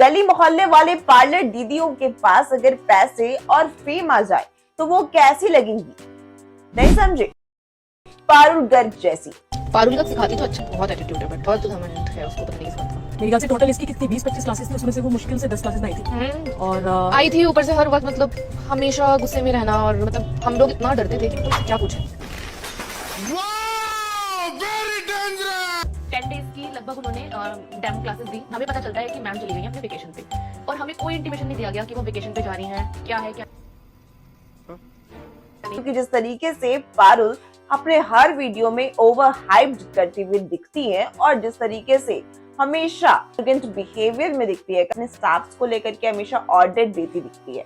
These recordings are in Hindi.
गली मोहल्ले वाले पार्लर दीदियों के पास अगर पैसे और फेम आ जाए तो वो कैसी लगेंगी? नहीं समझे? पारुल गर्ग जैसी। पारुल गर्ग सिखाती तो अच्छा, बहुत एटीट्यूड है, बट बहुत घमंड है उसको, पता नहीं किस बात का। मेरे ख्याल से टोटल इसकी कितनी 20-25 क्लासेस थी, उसमें से वो मुश्किल से 10 क्लासेस आई थी। और आई थी ऊपर से हर वक्त मतलब हमेशा गुस्से में रहना, और मतलब हम लोग इतना डरते थे कि क्या पूछे। 10 डेज की लगभग उन्होंने डेमो क्लासेस दी। हमें पता चलता है कि मैम चली गई है अपने वेकेशन पे, और हमें कोई इंटीमेशन नहीं दिया गया कि वो वेकेशन पे जा रही हैं, क्या है क्या। क्योंकि जिस तरीके से पारुल अपने हर वीडियो में ओवर हाइप्ड करती हुई दिखती है और जिस तरीके से हमेशा बिहेवियर में दिखती है, अपने स्टाफ्स को लेकर के हमेशा ऑर्डर देती दिखती है।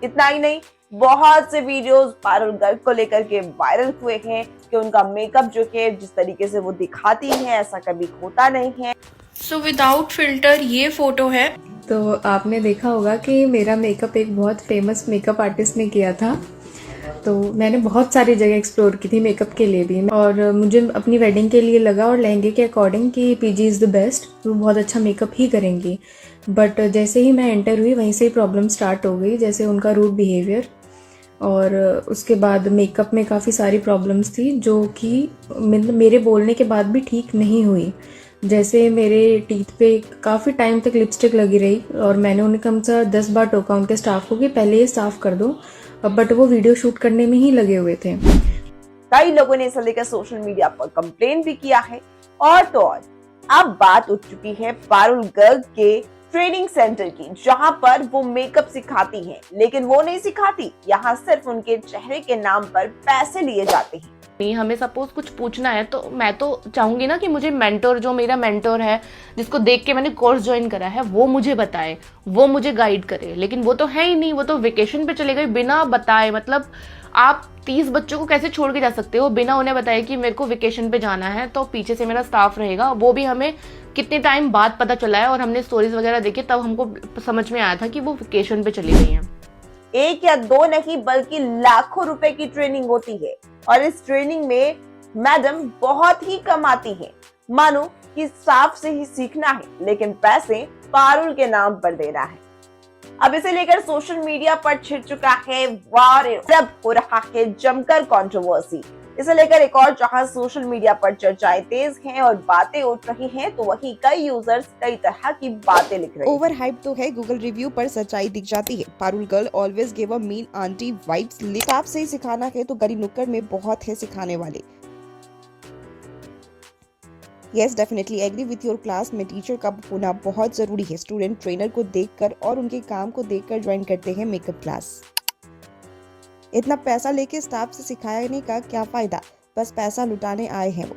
इतना ही नहीं, बहुत से वीडियोस पारुल गर्ग को लेकर के वायरल हुए हैं कि उनका मेकअप जो कि जिस तरीके से वो दिखाती है ऐसा कभी होता नहीं है। सो विदाउट फिल्टर ये फोटो है। तो आपने देखा होगा कि मेरा मेकअप एक बहुत फेमस मेकअप आर्टिस्ट ने किया था। तो मैंने बहुत सारी जगह एक्सप्लोर की थी मेकअप के लिए भी, और मुझे अपनी वेडिंग के लिए लगा और लहंगे के अकॉर्डिंग कि पीजी इज़ द बेस्ट, वो बहुत अच्छा मेकअप ही करेंगी। बट जैसे ही मैं एंटर हुई वहीं से ही प्रॉब्लम स्टार्ट हो गई, जैसे उनका रूड बिहेवियर, और उसके बाद मेकअप में काफ़ी सारी प्रॉब्लम्स थी जो कि मेरे बोलने के बाद भी ठीक नहीं हुई। जैसे मेरे टीथ पे काफ़ी टाइम तक लिपस्टिक लगी रही, और मैंने उन्हें कम से 10 बार टोका उनके स्टाफ को कि पहले ये साफ़ कर दो, बट वो वीडियो शूट करने में ही लगे हुए थे। कई लोगों ने इसे लेकर सोशल मीडिया पर कंप्लेन भी किया है। और तो और अब बात उठ चुकी है पारुल गर्ग के ट्रेनिंग सेंटर की, जहां पर वो मेकअप सिखाती हैं, लेकिन वो नहीं सिखाती, यहाँ सिर्फ उनके चेहरे के नाम पर पैसे लिए जाते हैं। हमें सपोज कुछ पूछना है तो मैं तो चाहूंगी ना कि मुझे मेंटोर, जो मेरा मेंटोर है जिसको देख के मैंने कोर्स ज्वाइन करा है, वो मुझे बताए, वो मुझे गाइड करे। लेकिन वो तो है ही नहीं, वो तो वेकेशन पे चले गए बिना बताए। मतलब आप 30 बच्चों को कैसे छोड़ के जा सकते हो बिना उन्हें बताए कि मेरे को वेकेशन पे जाना है, तो पीछे से मेरा स्टाफ रहेगा। वो भी हमें कितने टाइम बाद पता चला है, और हमने स्टोरीज वगैरह देखे तब हमको समझ में आया था कि वो वेकेशन पे चली गई हैं। एक या दो नहीं बल्कि लाखों रुपए की ट्रेनिंग होती है, और इस ट्रेनिंग में मैडम बहुत ही कम आती है। मानो कि स्टाफ से ही सीखना है, लेकिन पैसे पारुल के नाम पर देना है। अब इसे लेकर सोशल मीडिया पर छिड़ चुका है वार, सब हो रहा है जमकर कंट्रोवर्सी। इसे लेकर एक और जहां सोशल मीडिया पर चर्चाएं तेज हैं और बातें उठ रही हैं, तो वहीं कई यूजर्स कई तरह की बातें लिख रहे हैं। ओवर हाइप तो है, गूगल रिव्यू पर सच्चाई दिख जाती है। Parul girl always give a mean aunty vibes. Staff से ही सिखाना है तो गली नुक्कड़ में बहुत है सिखाने वाले। Yes, definitely agree with your class में टीचर का होना बहुत जरूरी है। स्टूडेंट ट्रेनर को देखकर और उनके काम को देखकर ज्वाइन करते हैं मेकअप क्लास। इतना पैसा लेके स्टाफ से सिखाने का क्या फायदा, बस पैसा लुटाने आए हैं वो।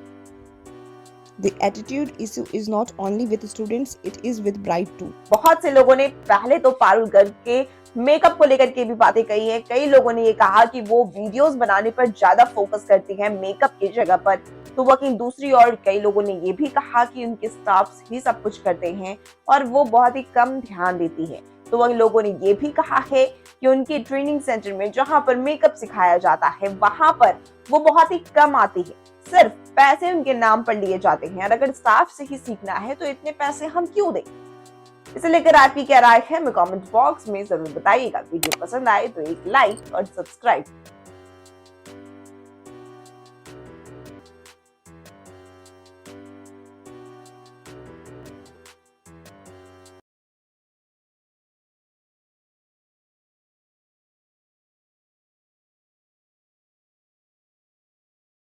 The attitude issue is not only with students, it is with bride too. बहुत से लोगों ने पहले तो पारुल गर्ग के मेकअप को लेकर के भी बातें कही है। कई लोगों ने ये कहा कि वो वीडियोस बनाने पर ज्यादा फोकस करती है मेकअप की जगह पर, तो वहीं दूसरी ओर कई लोगों ने ये भी कहा कि उनके स्टाफ ही सब कुछ करते हैं और वो बहुत ही कम ध्यान देती है। तो वहीं लोगों ने ये भी कहा है कि उनके ट्रेनिंग सेंटर में जहां पर मेकअप सिखाया जाता है वहां पर वो बहुत ही कम आती है, सिर्फ पैसे उनके नाम पर लिए जाते हैं। और अगर स्टाफ से ही सीखना है तो इतने पैसे हम क्यों दें? इसे लेकर आपकी क्या राय है, हमें कमेंट बॉक्स में जरूर बताइएगा। वीडियो पसंद आए तो एक लाइक और सब्सक्राइब